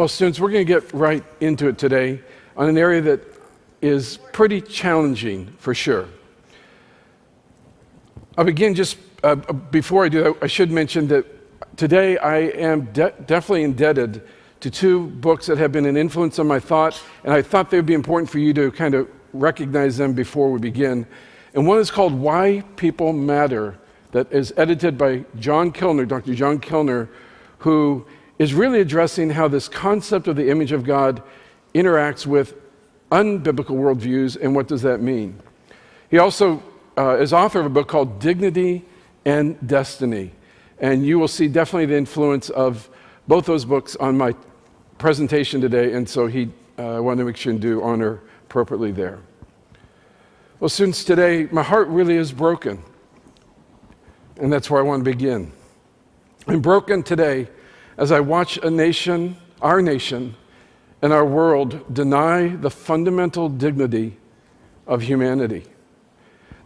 Well, students, we're going to get right into it today on an area that is pretty challenging for sure. I'll begin just before I do that, I should mention that today I am definitely indebted to two books that have been an influence on my thought, and I thought they would be important for you to kind of recognize them before we begin. And one is called Why People Matter, that is edited by John Kilner, Dr. John Kilner, who is really addressing how this concept of the image of God interacts with unbiblical worldviews and what does that mean. He also is author of a book called Dignity and Destiny, and you will see definitely the influence of both those books on my presentation today, and so he wanted to make sure and do honor appropriately there. Well, students, today my heart really is broken, and that's where I want to begin. I'm broken today as I watch a nation, our nation, and our world deny the fundamental dignity of humanity.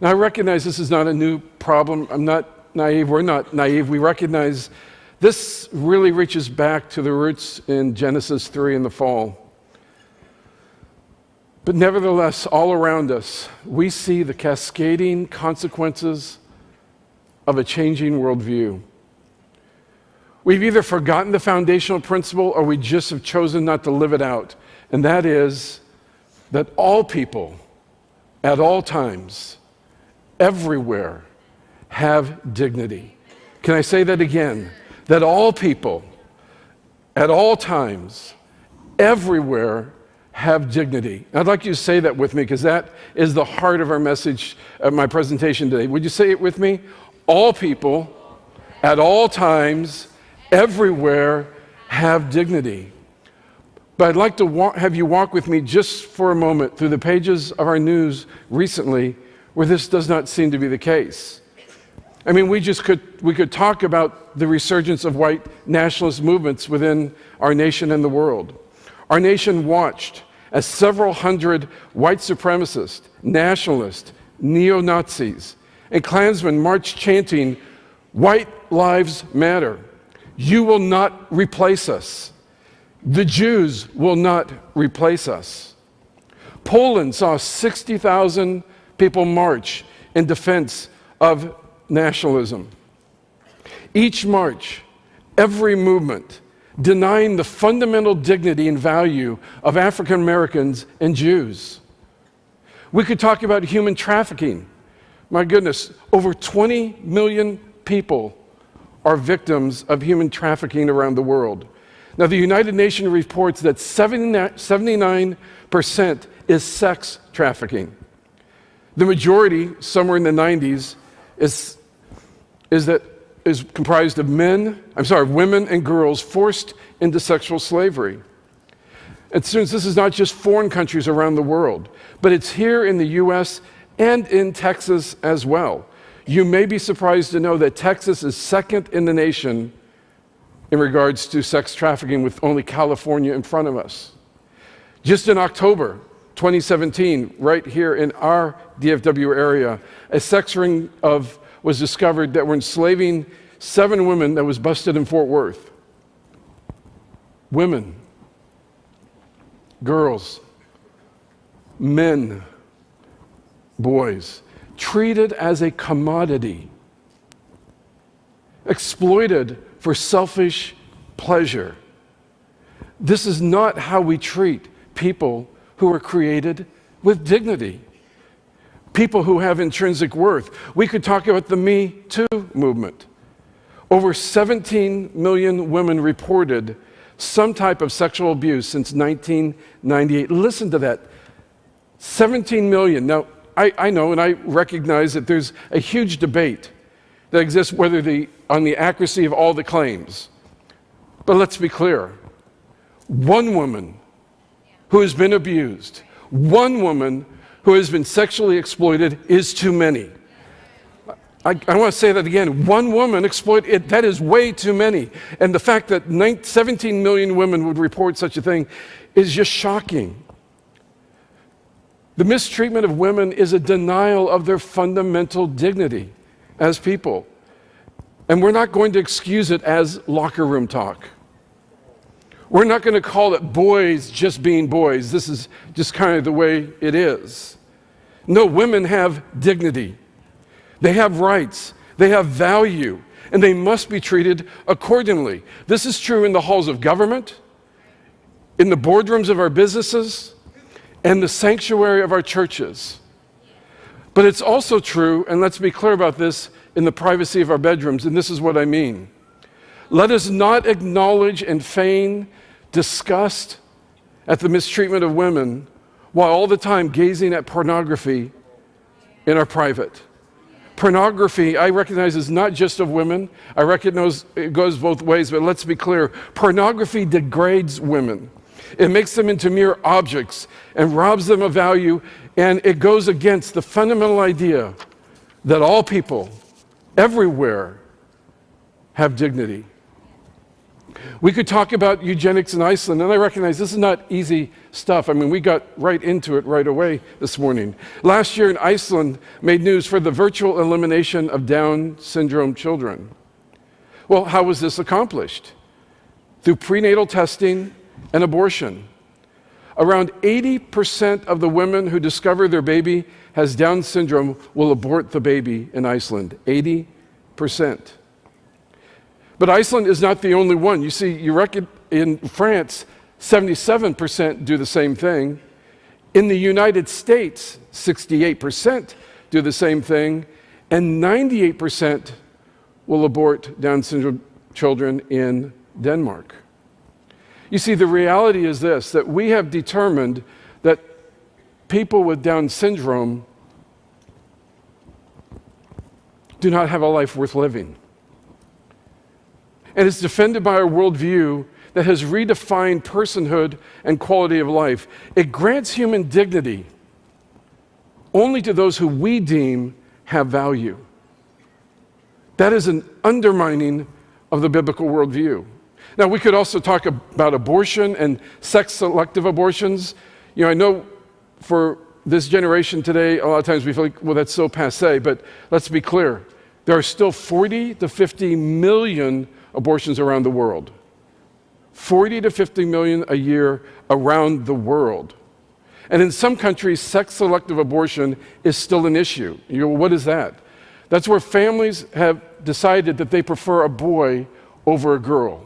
Now, I recognize this is not a new problem. I'm not naive. We're not naive. We recognize this really reaches back to the roots in Genesis 3 in the fall. But nevertheless, all around us, we see the cascading consequences of a changing worldview. We've either forgotten the foundational principle or we just have chosen not to live it out. And that is that all people, at all times, everywhere, have dignity. Can I say that again? That all people, at all times, everywhere, have dignity. I'd like you to say that with me because that is the heart of our message, of my presentation today. Would you say it with me? All people, at all times, everywhere, have dignity. But I'd like to have you walk with me just for a moment through the pages of our news recently where this does not seem to be the case. I mean, we could talk about the resurgence of white nationalist movements within our nation and the world. Our nation watched as several hundred white supremacists, nationalists, neo-Nazis, and Klansmen marched chanting, "White lives matter. You will not replace us. The Jews will not replace us." Poland saw 60,000 people march in defense of nationalism. Each march, every movement, denying the fundamental dignity and value of African Americans and Jews. We could talk about human trafficking. My goodness, over 20 million people are victims of human trafficking around the world. Now, the United Nations reports that 79% is sex trafficking. The majority, somewhere in the 90s, is comprised of women and girls forced into sexual slavery. And students, this is not just foreign countries around the world, but it's here in the U.S. and in Texas as well. You may be surprised to know that Texas is second in the nation in regards to sex trafficking, with only California in front of us. Just in October 2017, right here in our DFW area, a sex ring was discovered that were enslaving 7 women that was busted in Fort Worth. Women, girls, men, boys, treated as a commodity, exploited for selfish pleasure. This is not how we treat people who are created with dignity, people who have intrinsic worth. We could talk about the Me Too movement. Over 17 million women reported some type of sexual abuse since 1998. Listen to that, 17 million. Now, I know and I recognize that there's a huge debate that exists on the accuracy of all the claims. But let's be clear. One woman who has been abused, one woman who has been sexually exploited is too many. I want to say that again. One woman exploited, that is way too many. And the fact that 17 million women would report such a thing is just shocking. The mistreatment of women is a denial of their fundamental dignity as people. And we're not going to excuse it as locker room talk. We're not going to call it boys just being boys. This is just kind of the way it is. No, women have dignity. They have rights. They have value. And they must be treated accordingly. This is true in the halls of government, in the boardrooms of our businesses, and the sanctuary of our churches. But it's also true, and let's be clear about this, in the privacy of our bedrooms, and this is what I mean. Let us not acknowledge and feign disgust at the mistreatment of women while all the time gazing at pornography in our private. Pornography, I recognize, is not just of women. I recognize it goes both ways, but let's be clear. Pornography degrades women. It makes them into mere objects and robs them of value, and it goes against the fundamental idea that all people, everywhere, have dignity. We could talk about eugenics in Iceland, and I recognize this is not easy stuff. I mean, we got right into it right away this morning. Last year in Iceland made news for the virtual elimination of Down syndrome children. Well, how was this accomplished? Through prenatal testing and abortion. Around 80% of the women who discover their baby has Down syndrome will abort the baby in Iceland. 80%. But Iceland is not the only one. You see, you reckon in France, 77% do the same thing. In the United States, 68% do the same thing, and 98% will abort Down syndrome children in Denmark. You see, the reality is this, that we have determined that people with Down syndrome do not have a life worth living. And it's defended by our worldview that has redefined personhood and quality of life. It grants human dignity only to those who we deem have value. That is an undermining of the biblical worldview. Now, we could also talk about abortion and sex-selective abortions. You know, I know for this generation today, a lot of times we feel like, well, that's so passé, but let's be clear. There are still 40 to 50 million abortions around the world. 40 to 50 million a year around the world. And in some countries, sex-selective abortion is still an issue. You go, well, what is that? That's where families have decided that they prefer a boy over a girl.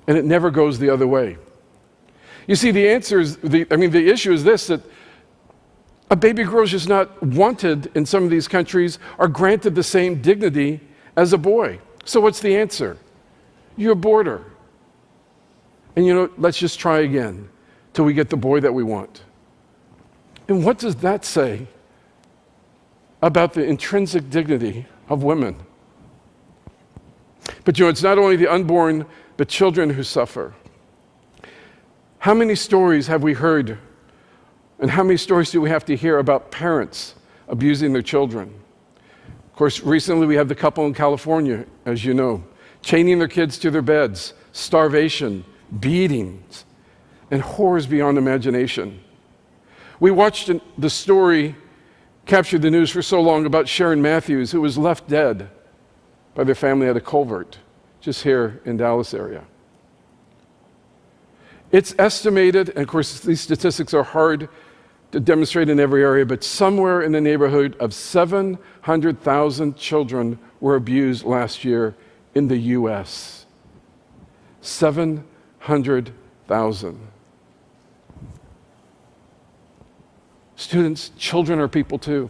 And it never goes the other way. You see, the issue is this, that a baby girl is just not wanted in some of these countries or granted the same dignity as a boy. So what's the answer? You abort her. And you know, let's just try again till we get the boy that we want. And what does that say about the intrinsic dignity of women? But you know, it's not only the unborn, but children who suffer. How many stories have we heard, and how many stories do we have to hear about parents abusing their children? Of course, recently we have the couple in California, as you know, chaining their kids to their beds, starvation, beatings, and horrors beyond imagination. We watched the story captured the news for so long about Sharon Matthews, who was left dead by their family at a culvert just here in Dallas area. It's estimated, and of course these statistics are hard to demonstrate in every area, but somewhere in the neighborhood of 700,000 children were abused last year in the U.S. 700,000. Students, children are people too.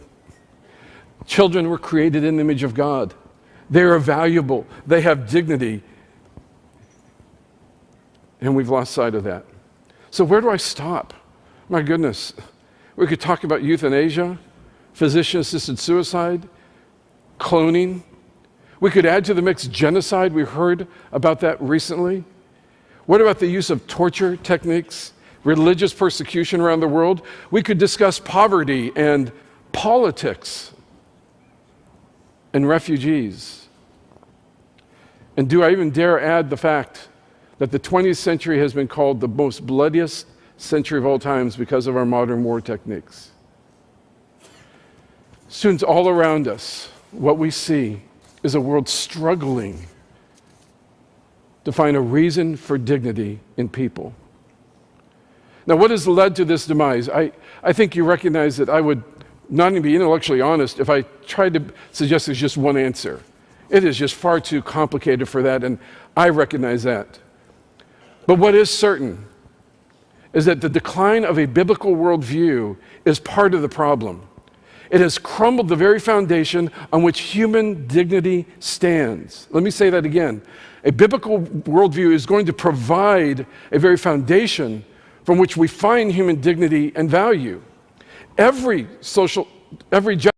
Children were created in the image of God. They are valuable. They have dignity. And we've lost sight of that. So where do I stop? My goodness. We could talk about euthanasia, physician-assisted suicide, cloning. We could add to the mix genocide. We heard about that recently. What about the use of torture techniques, religious persecution around the world? We could discuss poverty and politics and refugees. And do I even dare add the fact that the 20th century has been called the most bloodiest century of all times because of our modern war techniques? Students, all around us, what we see is a world struggling to find a reason for dignity in people. Now, what has led to this demise? I think you recognize that I would not even be intellectually honest if I tried to suggest there's just one answer. It is just far too complicated for that, and I recognize that. But what is certain is that the decline of a biblical worldview is part of the problem. It has crumbled the very foundation on which human dignity stands. Let me say that again. A biblical worldview is going to provide a very foundation from which we find human dignity and value. Every